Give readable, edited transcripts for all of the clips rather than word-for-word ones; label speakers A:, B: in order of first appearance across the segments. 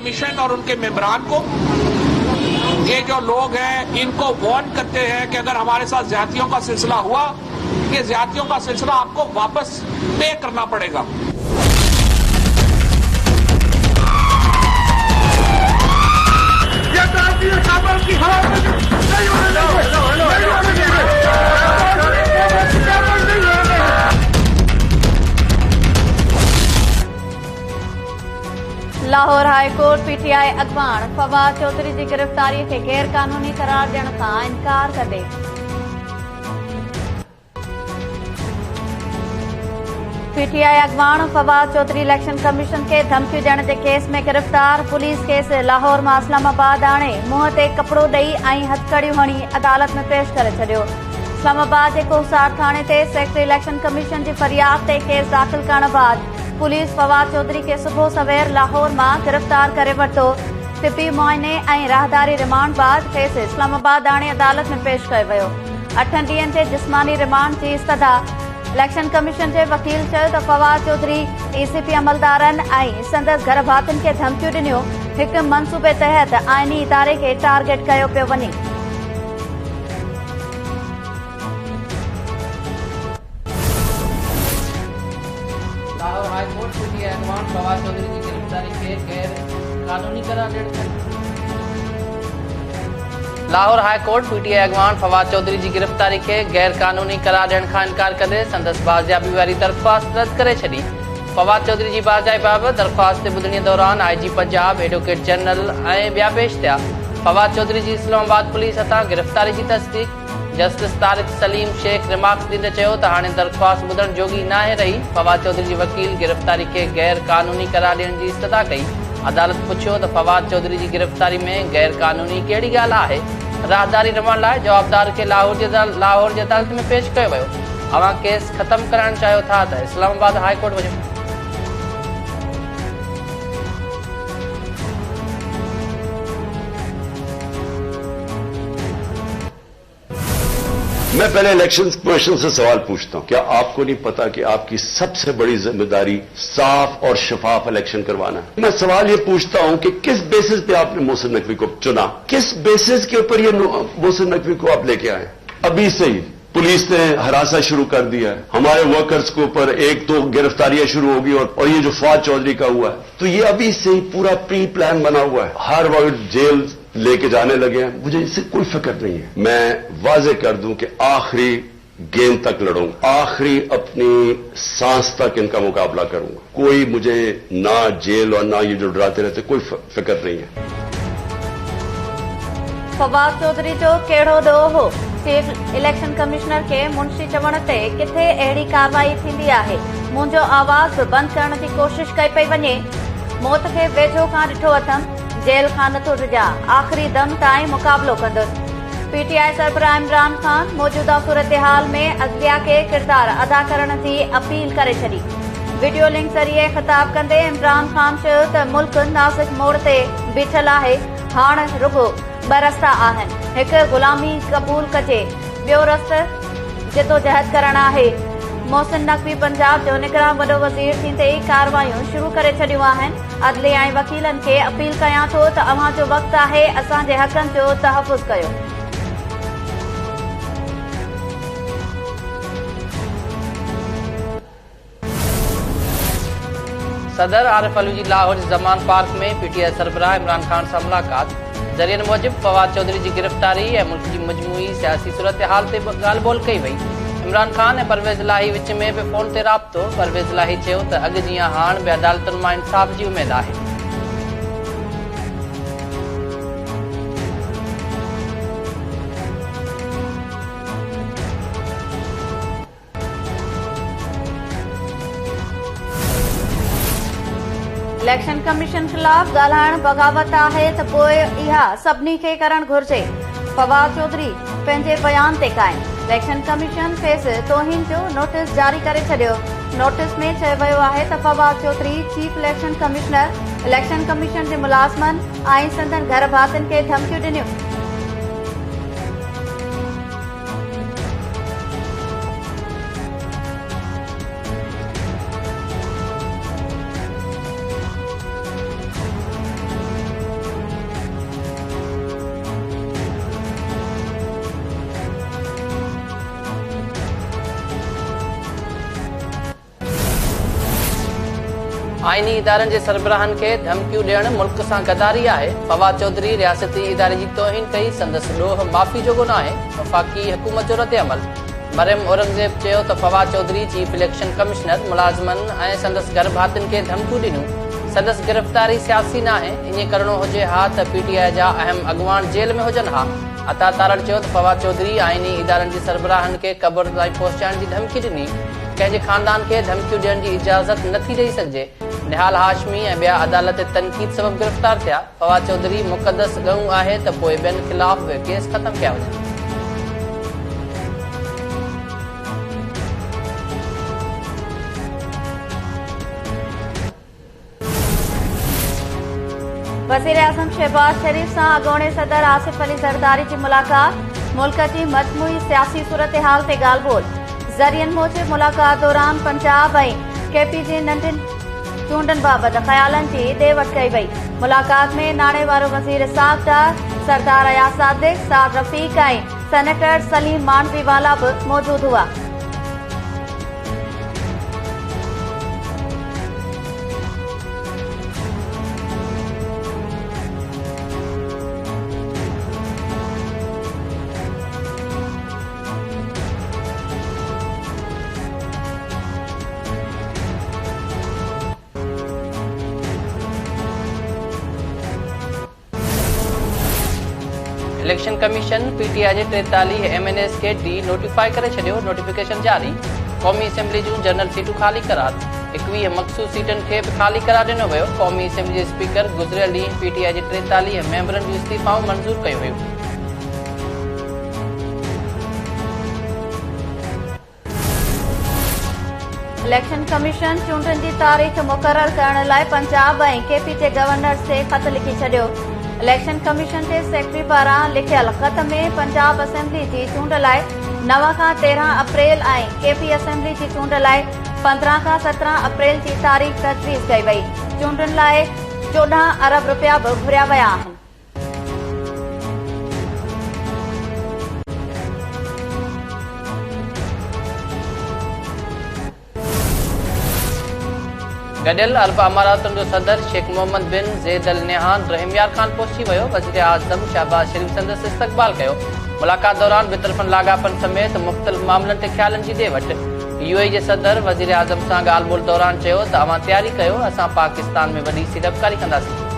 A: Commission और उनके मेंबरान को, ये जो लोग हैं इनको वार्न करते हैं कि अगर हमारे साथ ज्यादतियों का सिलसिला हुआ, ये ज्यादतियों का सिलसिला आपको वापस पे करना पड़ेगा।
B: लाहौर हाई कोर्ट पीटीआई अॻवान फवाद चौधरी की गिरफ़्तारी के गैर कानूनी करार ॾियण खां इनकार करे पीटीआई अॻवान फवाद चौधरी इलेक्शन कमीशन के धमकी ॾियण के केस में गिरफ़्तार। पुलिस केस लाहौर मां इस्लामाबाद आणे मुंह ते कपड़ो ॾेई ऐं हथकड़ियूं हणी अदालत में पेश करे छॾियो। इस्लामाबाद के कोसार थाने ते सेक्रेटरी इलेक्शन कमीशन की फरियाद ते केस दाख़िल करण बाद पुलिस फवाद चौधरी के सुबह सवेर लाहौर मां गिरफ्तार करे वरितो। तिबी मुआइने ऐं राहदारी रिमांड बाद केस इस्लामाबाद आणे अदालत में पेश कयो वियो। 8 ॾींहनि जे जिस्मानी रिमांड जी इस्तदा। इलेक्शन कमीशन के वकील चयो त फवाद चौधरी एसीपी अमलदारनि ऐं संदसि घर भातियुनि खे धमकियूं ॾिनियूं। हिक मंसूबे तहत आइनी इदारे के टारगेट कयो पियो वञे।
C: लाहौर हाई कोर्ट पीटीआई अॻवान फवाद चौधरी की गिरफ्तारी के गैर कानूनी करार ॾियण लाहौर हाई कोर्ट पीटीआई अॻवान फवाद चौधरी की गिरफ्तारी के गैर कानूनी करार ॾियण खां इनकार करे संदसि बाज़ियाबी वारी दरख़्वास्त रद्द करे छॾी। फवाद चौधरी की बाज़ाई बाबति दरख़्वास्त ते ॿुधणीअ दौरान आईजी पंजाब एडवोकेट जनरल ऐं ॿिया पेश थिया। फवाद चौधरी की इस्लामाबाद पुलिस हथां गिरफ्तारी की तस्दीक। जस्टिस तारिक सलीम शेख रिमार्क्स ॾींदे चयो त हाणे दरख़्वास्त ॿुधण जोगी नाहे रही। फवाद चौधरी जी वकील गिरफ्तारी के गैर कानूनी करार ॾियण जी इस्तदा कई। अदालत पुछियो त फवाद चौधरी की गिरफ्तारी में गैर कानूनी कहिड़ी ॻाल्हि आहे। राहदारी रिमांड लाइ जवाबदार के लाहौर जी अदालत में पेश कयो वियो। अवां केस ख़त्म कराइण चाहियो था त इस्लामाबाद हाई कोर्ट वञो।
D: मैं पहले इलेक्शन कमीशन से सवाल पूछता हूं, क्या आपको नहीं पता कि आपकी सबसे बड़ी जिम्मेदारी साफ और शफाफ इलेक्शन करवाना है? मैं सवाल ये पूछता हूं कि किस बेसिस पे आपने मोहसिन नकवी को चुना? किस बेसिस के ऊपर ये मोहसिन नकवी को आप लेके आए? अभी से ही पुलिस ने हरासा शुरू कर दिया है। हमारे वर्कर्स के ऊपर एक तो गिरफ्तारियां शुरू होगी और ये जो फवाद चौधरी का हुआ है, तो ये अभी से ही पूरा प्री प्लान बना हुआ है। हर वक्त जेल लेके जाने लगे हैं। मुझे इससे कोई फिक्र नहीं है। मैं वाजे कर दूं कि आखिरी गेंद तक लड़ूंगा, आखिरी अपनी सांस तक इनका मुकाबला करूंगा। कोई मुझे ना जेल और ना ये जो डराते रहते, कोई फिक्र नहीं है।
B: फवाद चौधरी जो कहिड़ो ॾोह हो? चीफ इलेक्शन कमिश्नर के मुंशी चवण ते किथे अहिड़ी कार्रवाई थींदी आहे? मुंहिंजो आवाज़ बंदि करण जी कोशिश कई पई वञे। मौत खे वेझो खां ॾिठो अथमि, जेल खां नथो डिॼा, आख़िरी दम ताईं मुक़ाबलो कंदुसि। पीटीआई सरबराह इमरान खान मौजूदा सूरतहाल में अदलिया के किरदार अदा करण जी अपील करे छॾी। वीडियो लिंक ज़रिए ख़िताब कंदे इमरान खान चयो त मुल्क नाज़ुक मोड़ ते बीठल आहे। हाणे रुगो ॿ रस्ता आहिनि, हिकु ग़ुलामी क़बूल कजे, ॿियो रस्तो जिदोजहद करणु आहे। मोहसिन नकवी पंजाब जो निगरान वॾो वज़ीर थींदे ई कार्रवायूं शुरू करे छॾियूं आहिनि। अदलिया ऐं वकीलनि खे अपील कयां थो त अव्हां जो वक़्तु आहे, असांजे हक़नि जो तहफ़ुज़ कयो।
C: सदर आरिफ अलवी लाहौर जमान पार्क में पीटीआई सरबराह इमरान खान से मुलाकात। जरियन मूजिब फवाद चौधरी की गिरफ्तारी ऐं मुल्क की मजमूई सियासी सूरत हाल से ॻाल्हि ॿोल कई वई। इमरान खान ऐं परवेज़ इलाही विच में भी फोन ते राब्तो। परवेज़ इलाही चयो त अॻु जीअं हाणे बि अदालतुनि मां इंसाफ़ जी उमेद आहे।
B: इलेक्शन कमीशन खिलाफ ॻाल्हाइण बग़ावत आहे त पोइ इहा सभिनी खे करणु घुर्जे। फवाद चौधरी पंहिंजे बयान ते क़ाइम। इलेक्शन कमीशन खेसि तौहीन जो नोटिस जारी करे छॾियो। नोटिस में चयो वियो आहे त Fawad Chaudhry chief election commissioner, election commission जे मुलाज़िमनि ऐं संदनि घर भातियुनि खे धमकियूं ॾिनियूं।
C: आईनी इदारनि जे सरबराहनि खे धमकियूं ॾियण मुल्क सां गदारी आहे। फवाद चौधरी रियासती इदारे जी तौहीन कई, संदसि ॾोह माफ़ी जोॻो न आहे। वफ़ाक़ी हुकूमत जो रद्द अमल। मरियम औरंगज़ेब चयो त Fawad Chaudhry chief election commissioner मुलाज़िमनि ऐं संदसि घर भातियुनि खे धमकियूं ॾिनियूं। संदसि गिरफ़्तारी सियासी न आहे। ईअं करणो हुजे हा त PTI जा अहम अॻवान जेल में हुजनि हा। अता तारड़ चयो त फवाद चौधरी आईनी इदारनि जे सरबराहनि खे क़ब्र ताईं पहुचाइण जी धमकी ॾिनी। कंहिंजे ख़ानदान खे धमकियूं ॾियण जी इजाज़त नथी ॾेई सघिजे। निहाल हाशमी ऐं ॿिया अदालत तनक़ीद सबबि गिरफ़्तार थिया। फवाद चौधरी मुक़दस ॻऊं आहे त पोइ ॿियनि ख़िलाफ़ केस ख़तम कया वञनि।
B: वज़ीर आज़म शहबाज शरीफ सां अॻूणे सदर आसिफ अली ज़रदारी जी मुलाक़ात। मुल्क जी मजमूई सियासी सूरत-हाल ते ॻाल्हि ॿोल। ज़रियनि मूजिबि मुलाक़ात दौरान पंजाब ऐं KP जी नंढियुनि चूंडनि बाबति ख़्यालनि जी ॾे वठि कई वई। मुलाक़ात में नाणे वारो वज़ीर साहब डार, सरदार अयाज सादिक, साद रफ़ीक ऐं सेनेटर सलीम मांडवीवाला बि मौजूद हुआ।
C: इलेक्शन कमीशन PTI जे 43 MNAs खे नोटिफाई करे छॾियो। नोटिफिकेशन जारी। क़ौमी असेंबली जूं जनरल सीटूं ख़ाली करार। 21 मख़सूस सीटनि खे बि ख़ाली करार ॾिनो वियो। क़ौमी असेंबली जे स्पीकर गुज़िरियल ॾींहुं PTI जे 43 मेंबरनि जूं इस्तीफ़ाऊं मंज़ूर कयूं हुयूं।
B: इलेक्शन कमीशन चूंडनि जी तारीख़ मुक़ररु करण लाइ पंजाब ऐं KP जे गवर्नर खे ख़त लिखी छॾियो। इलेक्शन कमीशन जे सेक्रेटरी पारां लिखियल ख़त में पंजाब असेंबली जी चूंड लाइ 9 खां 13 अप्रैल ऐं KP असेंबली जी चूंड लाइ 15 खां 17 अप्रैल जी तारीख़ तजवीज़ कई वई। चूंडुनि लाइ 14 अरब रुपया बि घुरिया विया आहिनि।
C: गडियल अरब अमारातुनि जो सदर शेख मोहम्मद बिन ज़ैद अल नहयान रहमयार खान पहुची वियो। वज़ीर आज़म शहबाज शरीफ संदसि इस्तक़बाल कयो। मुलाक़ात दौरान बितरफ़नि लाॻापनि समेत मुख़्तलिफ़ मामलनि ते ख़्यालनि जी ॾे वठि। UAE जे सदर वज़ीर आज़म सां ॻाल्हि ॿोल दौरान चयो त अवां तयारी कयो, असां पाकिस्तान में वॾी सीड़पकारी कंदासीं।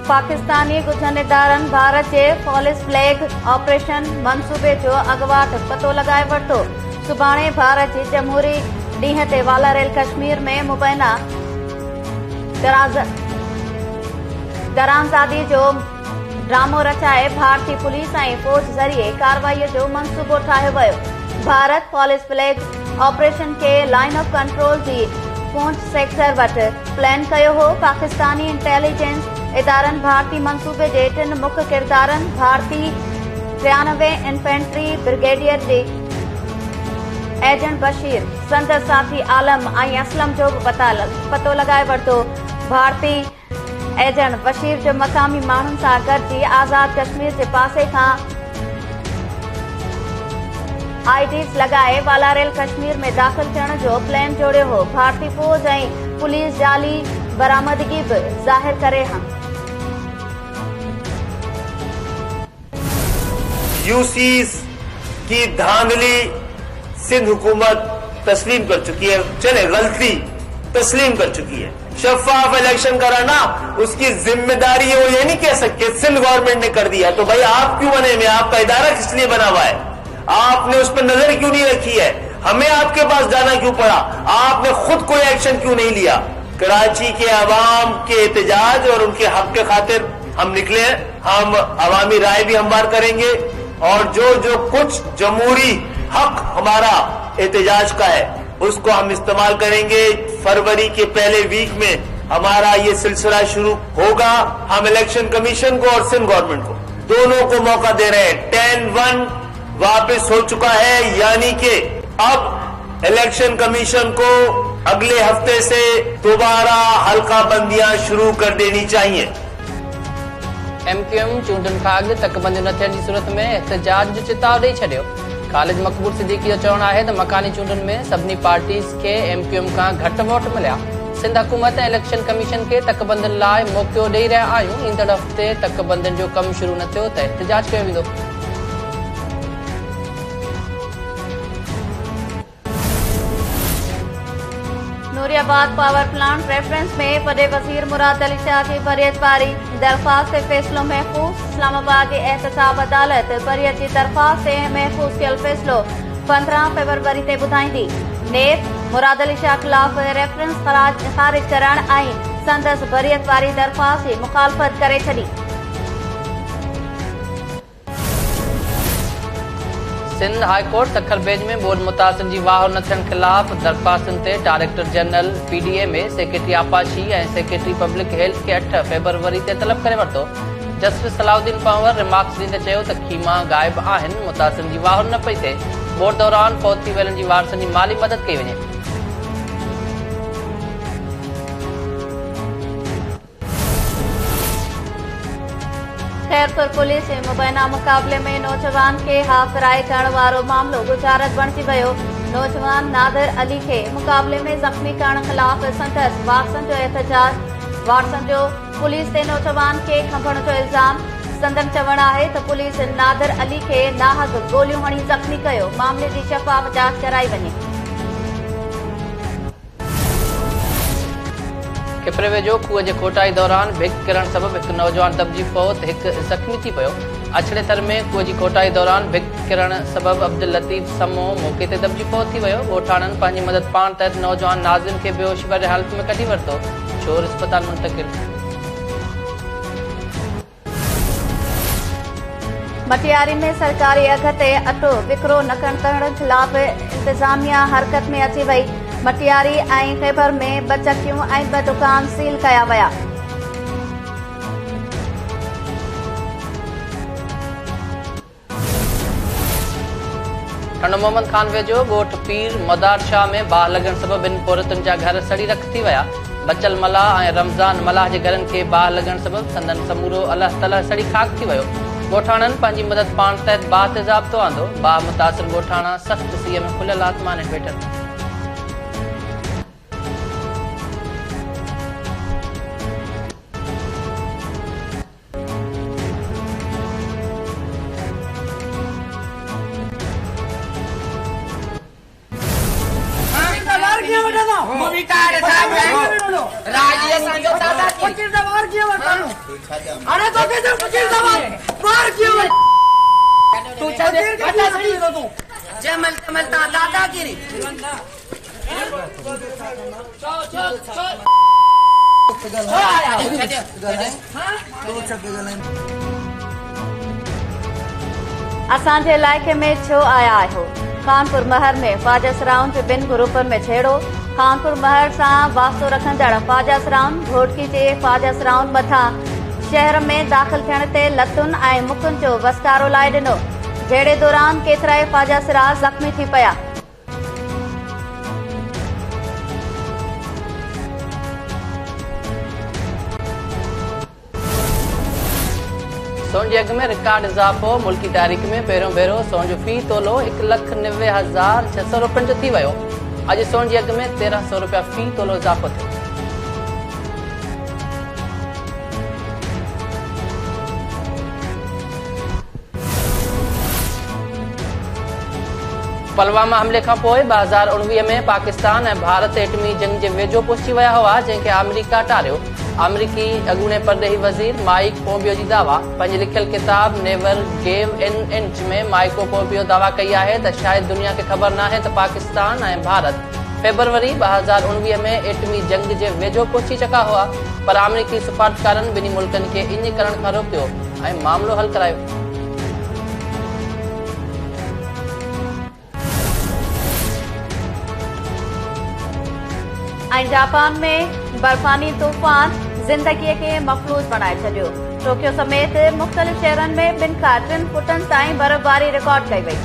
B: पाकिस्तानी गुझनि इदारनि भारत जे फॉलिस फ्लैग ऑपरेशन मंसूबे जो अॻुवाट पतो लॻाए वरितो। सुभाणे भारत जी जमहूरी ॾींहं ते वालारेल कश्मीर में मुबैना दरामज़ादी जो ड्रामो रचाए भारतीय पुलिस ऐं फ़ौज ज़रिए कार्रवाईअ जो मंसूबो ठाहियो वियो। भारत फॉलिस फ्लैग ऑपरेशन खे line of control ji Poonch sector वटि प्लान कयो हो। पाकिस्तानी इंटेलिजेंस इदारनि भारतीय मंसूबे जे 3 मुख्य किरदारनि भारतीय 93 इन्फेंट्री ब्रिगेडियर जे एजेंट बशीर, संदसि साथी आलम ऐं असलम जो बि पतो लॻाए वरितो। भारतीय एजेंट बशीर जो मक़ामी माण्हुनि सां गॾिजी आज़ाद कश्मीर जे पासे खां IDs लॻाए वालारेल कश्मीर में दाख़िल थियण जो प्लान जोड़ियो हो। भारतीय फ़ौज ऐं पुलिस जाली बरामदगी बि ज़ाहिर करे हैं।
E: यूसीस की धांधली सिंध हुकूमत तस्लीम कर चुकी है। चले गलती तस्लीम कर चुकी है। शफाफ इलेक्शन कराना उसकी जिम्मेदारी है। वो ये नहीं कह सकते सिंध गवर्नमेंट ने कर दिया तो भाई आप क्यों बने में, आपका इदारा किस लिए बना हुआ है, आपने उस पर नजर क्यों नहीं रखी है, हमें आपके पास जाना क्यों पड़ा, आपने खुद कोई एक्शन क्यों नहीं लिया। कराची के अवाम के एहतजाज और उनके हक के खातिर हम निकले हैं। हम अवामी राय भी हमवार करेंगे और जो कुछ जमहूरी हक हमारा एहतजाज का है उसको हम इस्तेमाल करेंगे। फरवरी के पहले वीक में हमारा ये सिलसिला शुरू होगा। हम इलेक्शन कमीशन को और सिंध गवर्नमेंट को दोनों को मौका दे रहे हैं। 10-1 वापस हो चुका है, यानी कि अब इलेक्शन कमीशन को अगले हफ्ते से दोबारा हल्का बंदियां शुरू कर देनी चाहिए।
C: MQM चूंडनि खां अॻु तकबंदी न थियण जी सूरत में एहतजाज जो चिताव ॾेई छॾियो। ख़ालिद मक़बूल सिद्दीकी जो चवणु आहे त मकानी चूंडनि में सभिनी पार्टीज़ खे MQM खां घटि वोट मिलिया। सिंध हुकूमत ऐं इलेक्शन कमीशन खे तकबंदियुनि लाइ मौक़ो ॾेई रहिया आहियूं। ईंदड़ हफ़्ते तकबंदियुनि जो कमु शुरू न थियो त एहतजाज कयो वेंदो।
B: नूरियाबाद पावर प्लांट रेफरेंस में वॾे वज़ीर मुराद अली शाह की बरियत वारी दरख़्वास्त ते फ़ैसिलो महफ़ूज़। इस्लामाबाद जी एहतसाब अदालत बरियत जी दरख़्वास्त ते महफ़ूज़ कयल फ़ैसिलो 15 फ़रवरी ते ॿुधाईंदी। नेब मुराद अली शाह ख़िलाफ़ रेफरेंस ख़ारिज करण ऐं संदसि बरियत वारी दरख़्वास्त जी मुख़ालफ़त करे छॾी।
C: सिंध हाई कोर्ट सखर बेज में बोर्ड मुतासिर जी वाह न थियण ख़िलाफ़ दरख़्वास्तुनि ते डायरेक्टर जनरल PDA में सेक्रेटरी आपाशी ऐं सेक्रेटरी पब्लिक हेल्थ खे 8 फ़रवरी ते तलब करे वरितो। जस्टिस सलाउद्दीन पंवर रिमार्क्स ॾींदे चयो त खीमा ग़ाइब आहिनि, मुतासिरनि जी वाह न पई थिए। बोर्ड दौरान फौत थी वियलनि जी वारसनि जी माली मदद कई वञे।
B: खैरपुर पुलिस जे मुबैना मुक़ाबले में नौजवान खे हाफ़राई करण वारो मामलो गुजारत बणिजी वियो। नौजवान नादिर अली खे मुक़ाबले में ज़ख़्मी करण ख़िलाफ़ संदसि वारसनि जो एहतजाज। वारसनि जो पुलिस ते नौजवान खे खंभण जो इल्ज़ाम। संदन चवणु आहे त पुलिस नादिर अली खे नाहक गोलियूं हणी ज़ख़्मी कयो। मामले जी शफ़ाफ़ जांच कराई वञे।
C: खिपरे वेझो खूह जे खोटाई दौरान भिक किरण सबबि हिकु नौजवान दॿिजी फौत, हिकु ज़ख़्मी थी पियो। अछड़े थर में खूह जी खोटाई दौरान भिक किरण सबबि अब्दुल लतीफ़ समो मौक़े ते दॿिजी फौत थी वियो। ॻोठाणनि पंहिंजी मदद पाण तहत नौजवान नाज़िम खे बेहोश वारी हालत में कढी वरितो, शोर अस्पताल मुंतक़िल।
B: मटियारी में सरकारी अघ ते अटो विकिरो न करण ख़िलाफ़ इंतज़ामिया हरकत में अची वई। मटियारी ऐं ख़ैबर में 2 चकियूं ऐं 2 दुकान सील कया विया।
C: ठंड मोहम्मद खान वेझो ॻोठ पीर मदार शाह में बाहि लॻण सबबि 2 औरतुनि जा घर सड़ी रख थी विया। बचल मलाह ऐं रमज़ान मलाह जे घरनि खे बाहि लॻण सबबि संदन समूरो अलाह तला सड़ी खाक थी वियो। ॻोठाणनि पंहिंजी मदद पाण तहत बाहि ते ज़ाब्तो आंदो। बाहि मुतासिर ॻोठाणा सख़्त सीअ में खुलियल आसमान हेठि वेठल।
F: दादागिरी
B: असांजे इलाइक़े में छो आया आहियो? कानपुर महर में फाजस राउंड जे 2 ग्रुपनि में छेड़ो। कानपुर महर सां वास्तो रखंदड़ फाजस राउंड घोटकी जे फाजस राउंड मथां शहर में दाख़िल थियण ते लतुनि ऐं मुकुनि जो वसकारो लाइ ॾिनो। जहिड़े दौरान केतिराई फाजसरा ज़ख़्मी थी पिया।
C: सोन जे अघ में रिकॉर्ड इज़ाफ़ो। मुल्की तारीख़ में पहिरियों भेरो सोन जो फ़ी तोलो 1,90,600 रुपयनि जो थी वियो। अॼु सोन जे अघ में 1,300 रुपया फ़ी तोलो इज़ाफ़ो थियो। पुलवामा हमले खां पोइ 2019 में पाकिस्तान ऐं भारत एटमी जंग जे वेझो पहुची विया हुआ, जंहिंखे अमेरिका टारियो। अमरीकी अॻूणे परॾेही वज़ीर माइक पोम्पियो जी दावा। पंहिंजी लिखियल किताब नेवर गेव इन इंच में माइक पोम्पियो दावा कई आहे त शायदि दुनिया खे ख़बर नाहे त पाकिस्तान ऐं भारत फ़रवरी 2019 में एटमी जंग जे वेझो पहुची चुका हुआ, पर अमरीकी सिफ़ारतकारनि ॿिन्ही मुल्कनि खे इन करण खां रोकियो ऐं मामलो हल करायो।
B: जापान में बर्फानी तूफ़ान ज़िंदगीअ खे मफ़लूज बणाए छॾियो। टोक्यो समेत मुख़्तलिफ़ शहरनि में 2 खां 3 फुटनि ताईं बर्फ़बारी रिकॉर्ड कई वई।